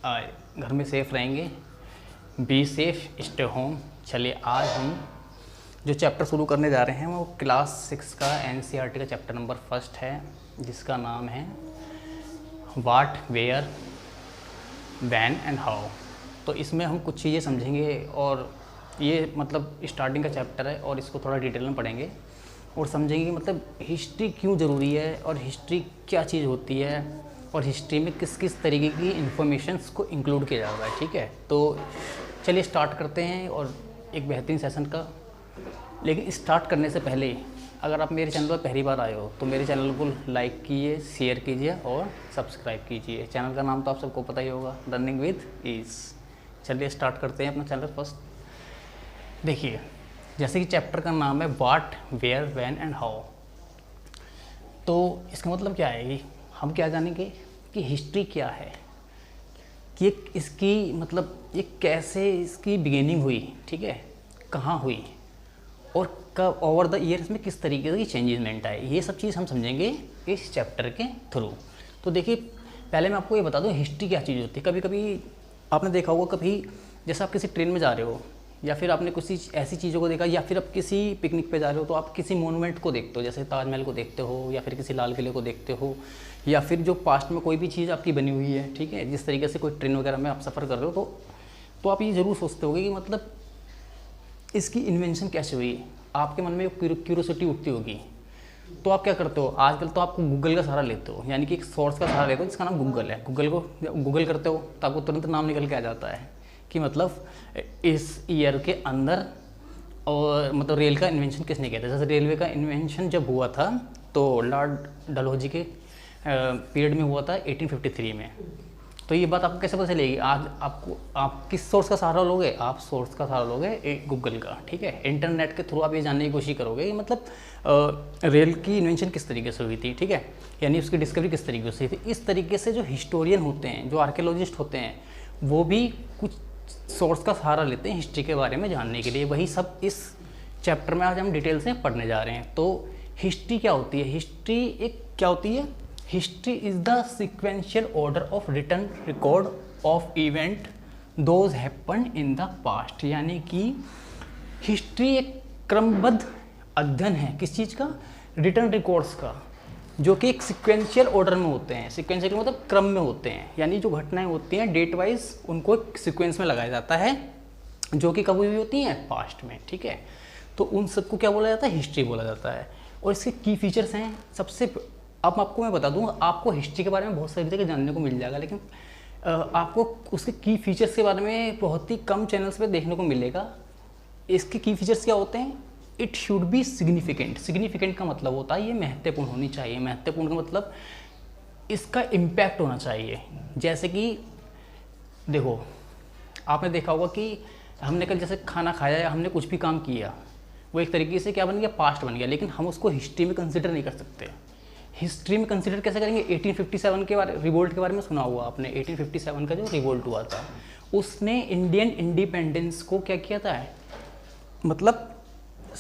घर में सेफ रहेंगे। Be safe, stay home. चलिए आज हम जो चैप्टर शुरू करने जा रहे हैं वो क्लास 6 का एनसीईआरटी का चैप्टर नंबर 1 है, जिसका नाम है what, where, when and how. तो इसमें हम कुछ चीज़ें समझेंगे और ये मतलब स्टार्टिंग का चैप्टर है और इसको थोड़ा डिटेल में पढ़ेंगे और समझेंगे कि मतलब हिस्ट्री क्यों ज़रूरी है और हिस्ट्री क्या चीज़ होती है और हिस्ट्री में किस किस तरीके की इन्फॉर्मेशंस को इंक्लूड किया जाता है। ठीक है, तो चलिए स्टार्ट करते हैं और एक बेहतरीन सेशन का। लेकिन स्टार्ट करने से पहले अगर आप मेरे चैनल पर पहली बार आए हो तो मेरे चैनल को लाइक कीजिए, शेयर कीजिए और सब्सक्राइब कीजिए। चैनल का नाम तो आप सबको पता ही होगा, लर्निंग विद ईज। चलिए स्टार्ट करते हैं अपना चैनल फर्स्ट। देखिए, जैसे कि चैप्टर का नाम है what, where, when and how. तो इसका मतलब क्या है कि हम क्या जानेंगे कि हिस्ट्री क्या है, कि इसकी मतलब ये कैसे इसकी बिगिनिंग हुई, ठीक है, कहाँ हुई और कब ओवर द ईयर्स में किस तरीके की चेंजमेंट आए, ये सब चीज़ हम समझेंगे इस चैप्टर के थ्रू। तो देखिए, पहले मैं आपको ये बता दूँ हिस्ट्री क्या चीज़ होती है। कभी कभी आपने देखा होगा, कभी जैसे आप किसी ट्रेन में जा रहे हो या फिर आपने कुछ ऐसी चीज़ों को देखा या फिर आप किसी पिकनिक पे जा रहे हो तो आप किसी मोनूमेंट को देखते हो, जैसे ताजमहल को देखते हो या फिर किसी लाल किले को देखते हो या फिर जो पास्ट में कोई भी चीज़ आपकी बनी हुई है, ठीक है, जिस तरीके से कोई ट्रेन वगैरह में आप सफ़र कर रहे हो तो आप ये ज़रूर सोचते होगे कि मतलब इसकी इन्वेंशन कैसे हुई। आपके मन में क्यूरोसिटी उठती होगी। तो आप क्या करते हो, आजकल तो आपको गूगल का सहारा लेते हो, यानी कि एक सोर्स का सहारा लेते हो जिसका नाम गूगल है। गूगल करते हो तो आपको तुरंत नाम निकल के आ जाता है कि मतलब इस ईयर के अंदर और मतलब रेल का इन्वेंशन किसने किया था। जैसे रेलवे का इन्वेंशन जब हुआ था तो लॉर्ड डलहौजी के पीरियड में हुआ था 1853 में। तो ये बात आपको कैसे पता चलेगी, आज आप किस सोर्स का सहारा लोगे, आप सोर्स का सहारा लोगे गूगल का, ठीक है। इंटरनेट के थ्रू आप ये जानने की कोशिश करोगे कि मतलब रेल की इन्वेंशन किस तरीके से हुई थी, ठीक है, यानी उसकी डिस्कवरी किस तरीके से हुई थी। इस तरीके से जो हिस्टोरियन होते हैं, जो आर्कियोलॉजिस्ट होते हैं, वो भी कुछ सोर्स का सहारा लेते हैं हिस्ट्री के बारे में जानने के लिए। वही सब इस चैप्टर में आज हम डिटेल से पढ़ने जा रहे हैं। तो हिस्ट्री क्या होती है, हिस्ट्री एक क्या होती है, history is the sequential order of written record of event those happen in the past. यानी कि हिस्ट्री एक क्रमबद्ध अध्ययन है किस चीज़ का, रिटन रिकॉर्ड्स का, जो कि एक सिक्वेंशियल ऑर्डर में होते हैं। सिक्वेंशियल का मतलब क्रम में होते हैं, यानी जो घटनाएं होती हैं डेट वाइज उनको एक सिक्वेंस में लगाया जाता है, जो कि कब हुई होती हैं, पास्ट में, ठीक है। तो उन सबको क्या बोला जाता है, हिस्ट्री बोला जाता है। और इसके की फीचर्स हैं। सबसे अब आपको मैं बता दूँ, आपको हिस्ट्री के बारे में बहुत सारी जगह जानने को मिल जाएगा, लेकिन आपको उसके की फीचर्स के बारे में बहुत ही कम चैनल्स पे देखने को मिलेगा। इसके की फीचर्स क्या होते हैं, it should be significant. Significant का मतलब होता है ये महत्वपूर्ण होनी चाहिए। महत्वपूर्ण का मतलब इसका इम्पैक्ट होना चाहिए। जैसे कि देखो, आपने देखा होगा कि हमने कल जैसे खाना खाया या हमने कुछ भी काम किया, वो एक तरीके से क्या बन गया, पास्ट बन गया, लेकिन हम उसको हिस्ट्री में कंसिडर नहीं कर सकते। हिस्ट्री में कंसिडर कैसे करेंगे, 1857 के बारे रिवोल्ट के बारे में सुना हुआ आपने। 1857 का जो रिवोल्ट हुआ था, उसने इंडियन इंडिपेंडेंस को क्या किया था, मतलब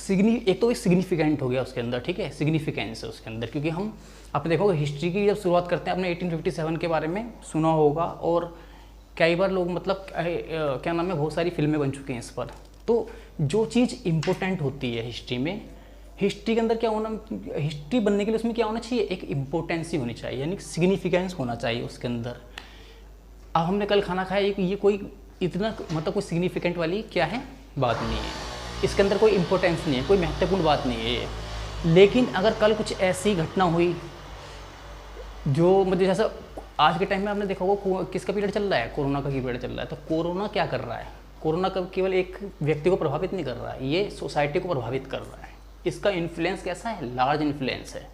एक तो सिग्निफिकेंट हो गया उसके अंदर, ठीक है, सिग्निफिकेंस है उसके अंदर। क्योंकि हम आपने देखो हिस्ट्री की जब शुरुआत करते हैं, आपने 1857 के बारे में सुना होगा और कई बार लोग मतलब क्या नाम है, बहुत सारी फिल्में बन चुकी हैं इस पर। तो जो चीज़ इम्पोर्टेंट होती है हिस्ट्री में, हिस्ट्री के अंदर क्या होना, हिस्ट्री बनने के लिए उसमें क्या होना चाहिए, एक इम्पोर्टेंसी होनी चाहिए, यानी सिग्निफिकेंस होना चाहिए उसके अंदर। अब हमने कल खाना खाया, ये कोई इतना मतलब कोई सिग्निफिकेंट वाली क्या है, बात नहीं है, इसके अंदर कोई इम्पोर्टेंस नहीं है, कोई महत्वपूर्ण बात नहीं है ये। लेकिन अगर कल कुछ ऐसी घटना हुई जो मतलब जैसा आज के टाइम में आपने देखा होगा किसका पीरियड चल रहा है, कोरोना का पीरियड चल रहा है। तो कोरोना क्या कर रहा है, कोरोना का केवल एक व्यक्ति को प्रभावित नहीं कर रहा है, ये सोसाइटी को प्रभावित कर रहा है। इसका इन्फ्लुएंस कैसा है, लार्ज इन्फ्लुएंस है।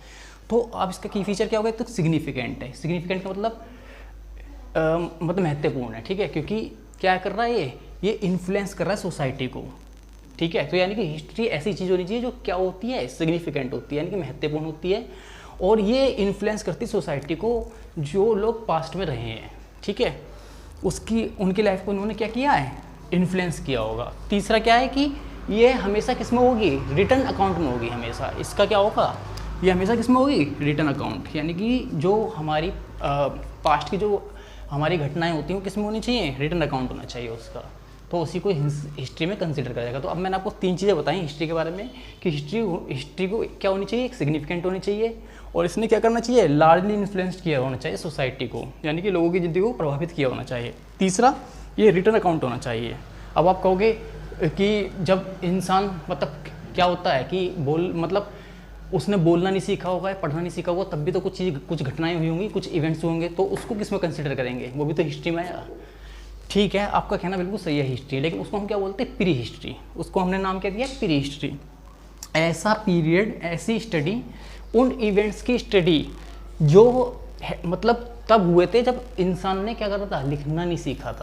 तो अब इसका की फीचर क्या होगा, तो सिग्निफिकेंट है। सिग्निफिकेंट का मतलब महत्वपूर्ण है, ठीक है, क्योंकि क्या कर रहा है, ये इन्फ्लुएंस कर रहा है सोसाइटी को, ठीक है। तो यानी कि हिस्ट्री ऐसी चीज़ होनी चाहिए जो क्या होती है, सिग्निफिकेंट होती है, यानी कि महत्वपूर्ण होती है और ये इन्फ्लुएंस करती है सोसाइटी को, जो लोग पास्ट में रहे हैं, ठीक है, उनकी लाइफ को उन्होंने क्या किया है, इन्फ्लुएंस किया होगा। तीसरा क्या है कि ये हमेशा किस में होगी, रिटर्न अकाउंट में होगी हमेशा। इसका क्या होगा, ये हमेशा किस में होगी, रिटर्न अकाउंट, यानी कि जो हमारी पास्ट की जो हमारी घटनाएं होती हैं वो किस में होनी चाहिए, रिटन अकाउंट होना चाहिए उसका, तो उसी को हिस्ट्री में कंसिडर करा जाएगा। तो अब मैंने आपको 3 चीज़ें बताई हिस्ट्री के बारे में कि हिस्ट्री को क्या होनी चाहिए, एक सिग्निफिकेंट होनी चाहिए, और इसने क्या करना चाहिए, लार्जली इन्फ्लुएंस किया होना चाहिए सोसाइटी को, यानी कि लोगों की ज़िंदगी को प्रभावित किया होना चाहिए। तीसरा, ये रिटन अकाउंट होना चाहिए। अब आप कहोगे कि जब इंसान मतलब क्या होता है कि मतलब उसने बोलना नहीं सीखा होगा या पढ़ना नहीं सीखा होगा, तब भी तो कुछ घटनाएं हुई होंगी, कुछ इवेंट्स होंगे, तो उसको किस में कंसिडर करेंगे, वो भी तो हिस्ट्री में आएगा। ठीक है, आपका कहना बिल्कुल सही है हिस्ट्री, लेकिन उसको हम क्या बोलते हैं, प्री हिस्ट्री। उसको हमने नाम क्या दिया, प्री हिस्ट्री। ऐसा पीरियड, ऐसी स्टडी, उन इवेंट्स की स्टडी जो मतलब तब हुए थे जब इंसान ने क्या करा था, लिखना नहीं सीखा था।